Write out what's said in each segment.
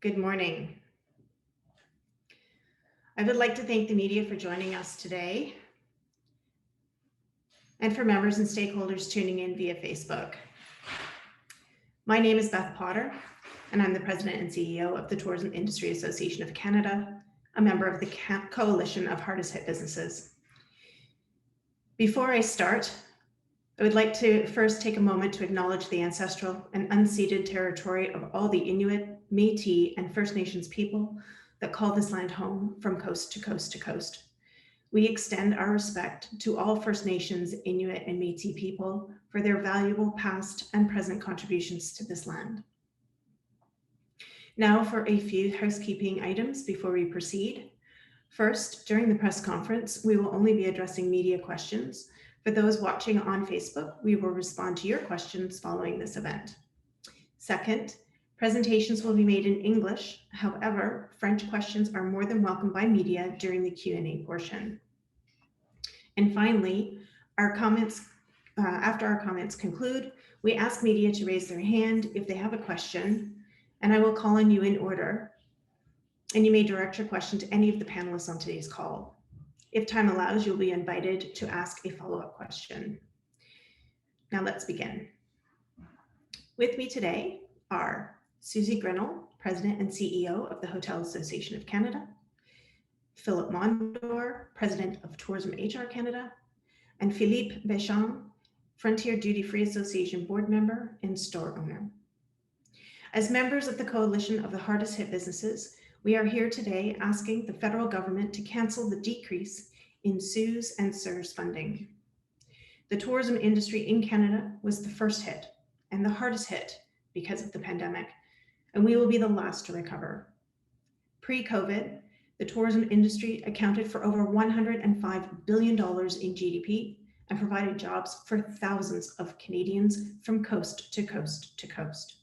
Good morning. I would like to thank the media for joining us today and for members and stakeholders tuning in via Facebook. My name is Beth Potter, and I'm the President and CEO of the Tourism Industry Association of Canada, a member of the Coalition of Hardest Hit Businesses. Before I start, I would like to first take a moment to acknowledge the ancestral and unceded territory of all the Inuit, Métis, and First Nations people that call this land home from coast to coast to coast. We extend our respect to all First Nations, Inuit, and Métis people for their valuable past and present contributions to this land. Now for a few housekeeping items before we proceed. First, during the press conference, we will only be addressing media questions. For those watching on Facebook, we will respond to your questions following this event. Second, presentations will be made in English. However, French questions are more than welcome by media during the Q&A portion. And finally, after our comments conclude, we ask media to raise their hand if they have a question, and I will call on you in order. And you may direct your question to any of the panelists on today's call. If time allows, you'll be invited to ask a follow-up question. Now let's begin. With me today are Susie Grinnell, President and CEO of the Hotel Association of Canada, Philip Mondor, President of Tourism HR Canada, and Philippe Béchamp, Frontier Duty Free Association board member and store owner. As members of the Coalition of the Hardest Hit Businesses, we are here today asking the federal government to cancel the decrease in CEWS and CERS funding. The tourism industry in Canada was the first hit and the hardest hit because of the pandemic, and we will be the last to recover. Pre-COVID, the tourism industry accounted for over $105 billion in GDP and provided jobs for thousands of Canadians from coast to coast to coast.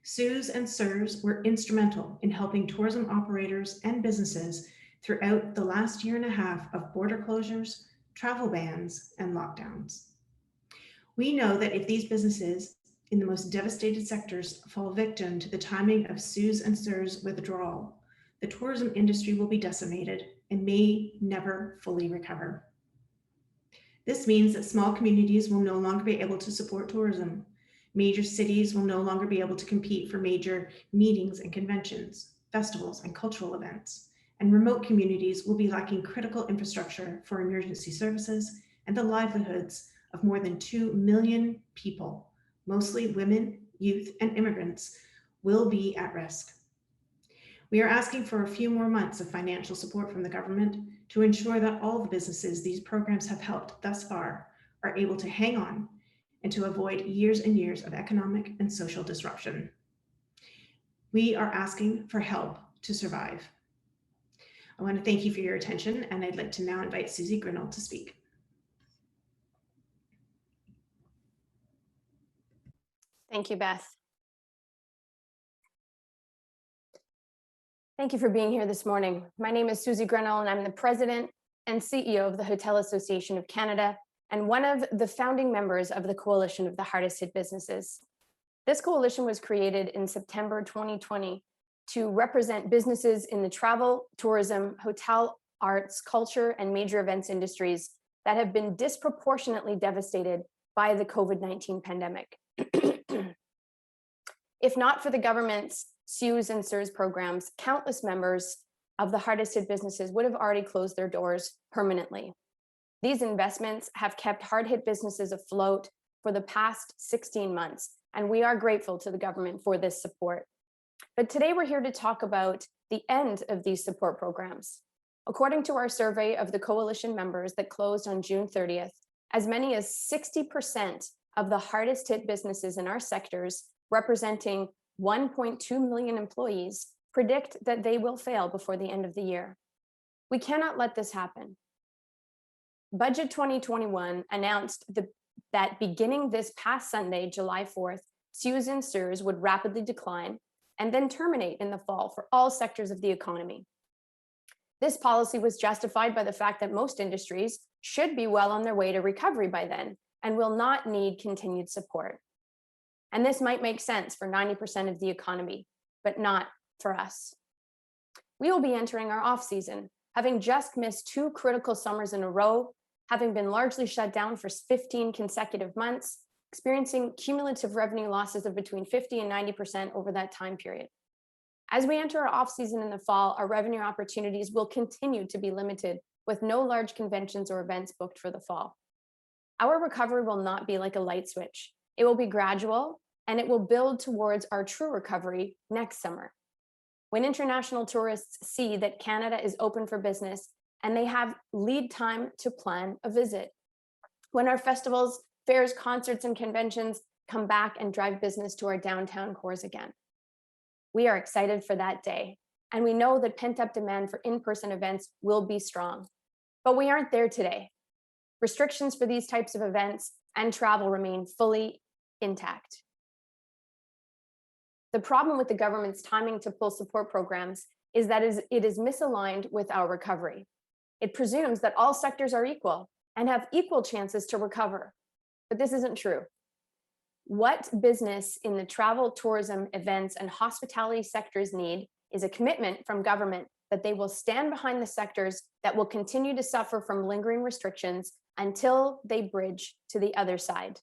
CEWS and CERS were instrumental in helping tourism operators and businesses throughout the last year and a half of border closures, travel bans, and lockdowns. We know that if these businesses in the most devastated sectors fall victim to the timing of CEWS and CERS withdrawal, the tourism industry will be decimated and may never fully recover. This means that small communities will no longer be able to support tourism. Major cities will no longer be able to compete for major meetings and conventions, festivals, and cultural events. And remote communities will be lacking critical infrastructure for emergency services, and the livelihoods of more than 2 million people, mostly women, youth, and immigrants, will be at risk. We are asking for a few more months of financial support from the government to ensure that all the businesses these programs have helped thus far are able to hang on and to avoid years and years of economic and social disruption. We are asking for help to survive. I want to thank you for your attention, and I'd like to now invite Susie Grinnell to speak. Thank you, Beth. Thank you for being here this morning. My name is Susie Grinnell, and I'm the President and CEO of the Hotel Association of Canada, and one of the founding members of the Coalition of the Hardest Hit Businesses. This coalition was created in September 2020 to represent businesses in the travel, tourism, hotel, arts, culture, and major events industries that have been disproportionately devastated by the COVID-19 pandemic. If not for the government's CEWS and CERS programs, countless members of the hardest hit businesses would have already closed their doors permanently. These investments have kept hard-hit businesses afloat for the past 16 months, and we are grateful to the government for this support. But today we're here to talk about the end of these support programs. According to our survey of the coalition members that closed on June 30th, as many as 60% of the hardest hit businesses in our sectors, representing 1.2 million employees, predict that they will fail before the end of the year. We cannot let this happen. Budget 2021 announced that beginning this past Sunday, July 4th, CEWS and CERS would rapidly decline and then terminate in the fall for all sectors of the economy. This policy was justified by the fact that most industries should be well on their way to recovery by then and will not need continued support. And this might make sense for 90% of the economy, but not for us. We will be entering our off-season, having just missed 2 critical summers in a row, having been largely shut down for 15 consecutive months, experiencing cumulative revenue losses of between 50 and 90% over that time period. As we enter our off-season in the fall, our revenue opportunities will continue to be limited, with no large conventions or events booked for the fall. Our recovery will not be like a light switch. It will be gradual, and it will build towards our true recovery next summer. When international tourists see that Canada is open for business and they have lead time to plan a visit. When our festivals, fairs, concerts, and conventions come back and drive business to our downtown cores again. We are excited for that day, and we know that pent-up demand for in-person events will be strong. But we aren't there today. Restrictions for these types of events and travel remain fully intact. The problem with the government's timing to pull support programs is that it is misaligned with our recovery. It presumes that all sectors are equal and have equal chances to recover, but this isn't true. What business in the travel, tourism, events, and hospitality sectors need is a commitment from government that they will stand behind the sectors that will continue to suffer from lingering restrictions until they bridge to the other side.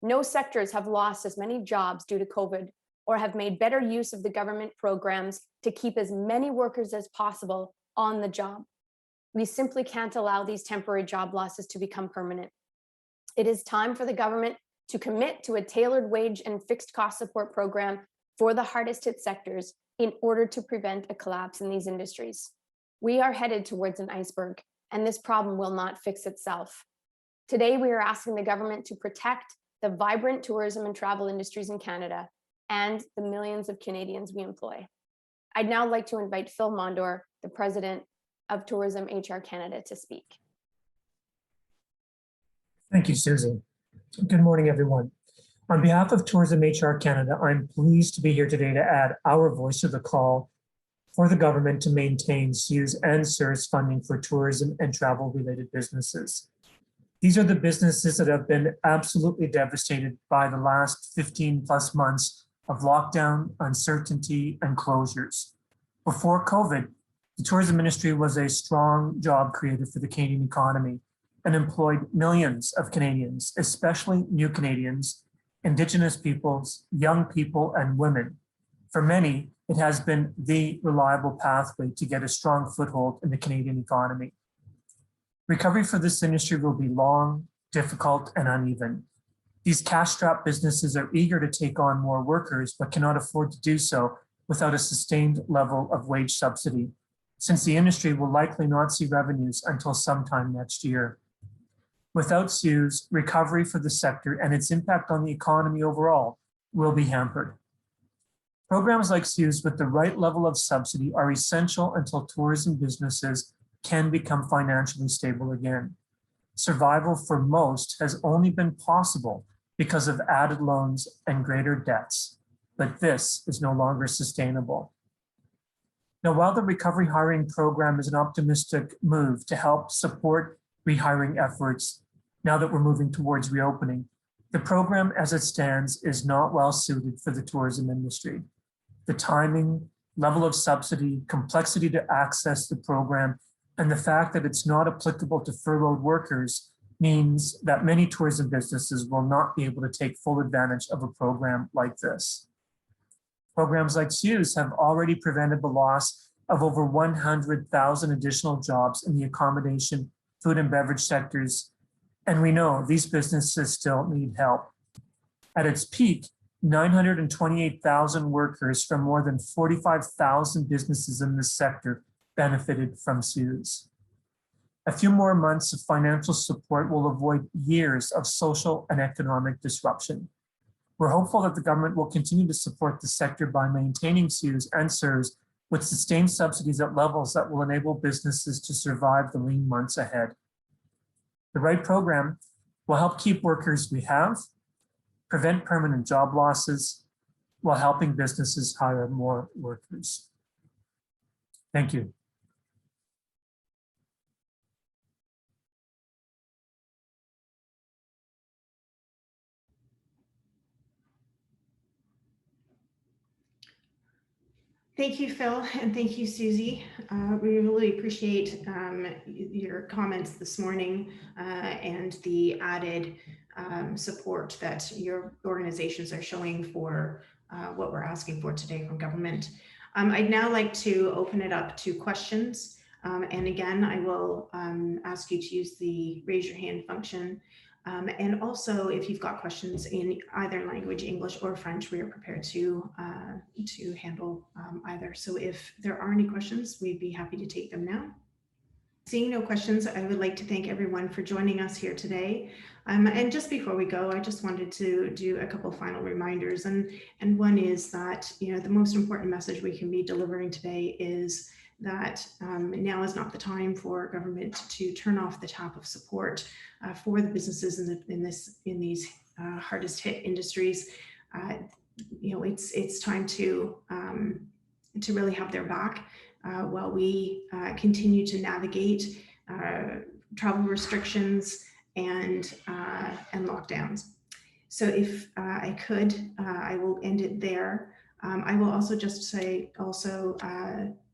No sectors have lost as many jobs due to COVID or have made better use of the government programs to keep as many workers as possible on the job. We simply can't allow these temporary job losses to become permanent. It is time for the government to commit to a tailored wage and fixed cost support program for the hardest hit sectors in order to prevent a collapse in these industries. We are headed towards an iceberg, and this problem will not fix itself. Today, we are asking the government to protect the vibrant tourism and travel industries in Canada and the millions of Canadians we employ. I'd now like to invite Phil Mondor, the President of Tourism HR Canada, to speak. Thank you, Susan. Good morning, everyone. On behalf of Tourism HR Canada, I'm pleased to be here today to add our voice to the call for the government to maintain CEWS and CERS funding for tourism and travel-related businesses. These are the businesses that have been absolutely devastated by the last 15 plus months of lockdown, uncertainty, and closures. Before COVID, the tourism industry was a strong job creator for the Canadian economy and employed millions of Canadians, especially new Canadians, Indigenous peoples, young people, and women. For many, it has been the reliable pathway to get a strong foothold in the Canadian economy. Recovery for this industry will be long, difficult, and uneven. These cash-strapped businesses are eager to take on more workers, but cannot afford to do so without a sustained level of wage subsidy, since the industry will likely not see revenues until sometime next year. Without CEWS, recovery for the sector and its impact on the economy overall will be hampered. Programs like CEWS with the right level of subsidy are essential until tourism businesses can become financially stable again. Survival for most has only been possible because of added loans and greater debts, but this is no longer sustainable. Now, while the recovery hiring program is an optimistic move to help support rehiring efforts now that we're moving towards reopening, the program as it stands is not well suited for the tourism industry. The timing, level of subsidy, complexity to access the program, and the fact that it's not applicable to furloughed workers means that many tourism businesses will not be able to take full advantage of a program like this. Programs like CEWS have already prevented the loss of over 100,000 additional jobs in the accommodation, food and beverage sectors, and we know these businesses still need help. At its peak, 928,000 workers from more than 45,000 businesses in this sector benefited from CEWS. A few more months of financial support will avoid years of social and economic disruption. We're hopeful that the government will continue to support the sector by maintaining CEWS and CERS with sustained subsidies at levels that will enable businesses to survive the lean months ahead. The right program will help keep workers we have, prevent permanent job losses, while helping businesses hire more workers. Thank you. Thank you, Phil, and thank you, Susie. We really appreciate your comments this morning and the added support that your organizations are showing for what we're asking for today from government. I'd now like to open it up to questions. And again, I will ask you to use the raise your hand function. And also, if you've got questions in either language, English or French, we are prepared to handle either. So if there are any questions, we'd be happy to take them now. Seeing no questions, I would like to thank everyone for joining us here today. And just before we go, I just wanted to do a couple final reminders. And one is that, you know, the most important message we can be delivering today is that now is not the time for government to turn off the tap of support for the businesses in these hardest hit industries. You know, it's time to really have their back while we continue to navigate travel restrictions and lockdowns. So if I could, I will end it there. I will also just say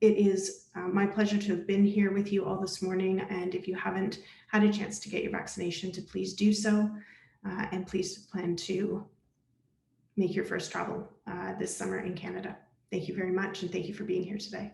it is my pleasure to have been here with you all this morning. And if you haven't had a chance to get your vaccination, to please do so. And please plan to make your first travel this summer in Canada. Thank you very much. And thank you for being here today.